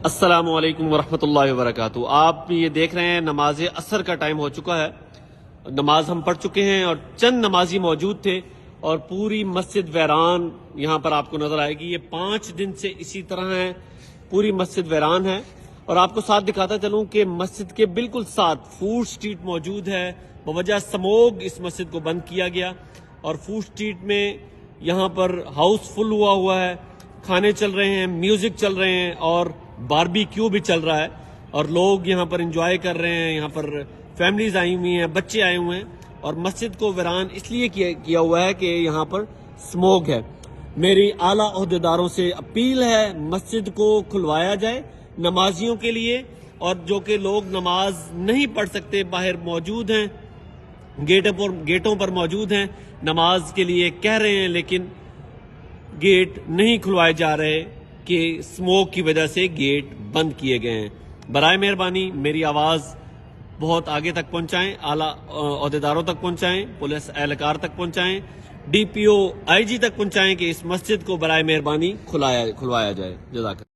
السلام علیکم ورحمۃ اللہ وبرکاتہ۔ آپ یہ دیکھ رہے ہیں نماز عصر کا ٹائم ہو چکا ہے، نماز ہم پڑھ چکے ہیں اور چند نمازی موجود تھے اور پوری مسجد ویران یہاں پر آپ کو نظر آئے گی۔ یہ 5 دن سے اسی طرح ہے، پوری مسجد ویران ہے۔ اور آپ کو ساتھ دکھاتا چلوں کہ مسجد کے بالکل ساتھ فوڈ سٹریٹ موجود ہے، بوجہ سموگ اس مسجد کو بند کیا گیا اور فوڈ سٹریٹ میں یہاں پر ہاؤس فل ہوا ہے، کھانے چل رہے ہیں، میوزک چل رہے ہیں اور باربیکیو بھی چل رہا ہے اور لوگ یہاں پر انجوائے کر رہے ہیں۔ یہاں پر فیملیز آئی ہوئی ہیں، بچے آئے ہوئے ہیں اور مسجد کو ویران اس لیے کیا ہوا ہے کہ یہاں پر سموگ ہے۔ میری اعلیٰ عہدیداروں سے اپیل ہے مسجد کو کھلوایا جائے نمازیوں کے لیے، اور جو کہ لوگ نماز نہیں پڑھ سکتے باہر موجود ہیں، گیٹوں پر موجود ہیں، نماز کے لیے کہہ رہے ہیں لیکن گیٹ نہیں کھلوائے جا رہے کہ سموک کی وجہ سے گیٹ بند کیے گئے ہیں۔ برائے مہربانی میری آواز بہت آگے تک پہنچائیں، اعلیٰ عہدیداروں تک پہنچائیں، پولیس اہلکار تک پہنچائیں، ڈی پی او آئی جی تک پہنچائیں کہ اس مسجد کو برائے مہربانی کھلوایا جائے۔ جزاک اللہ۔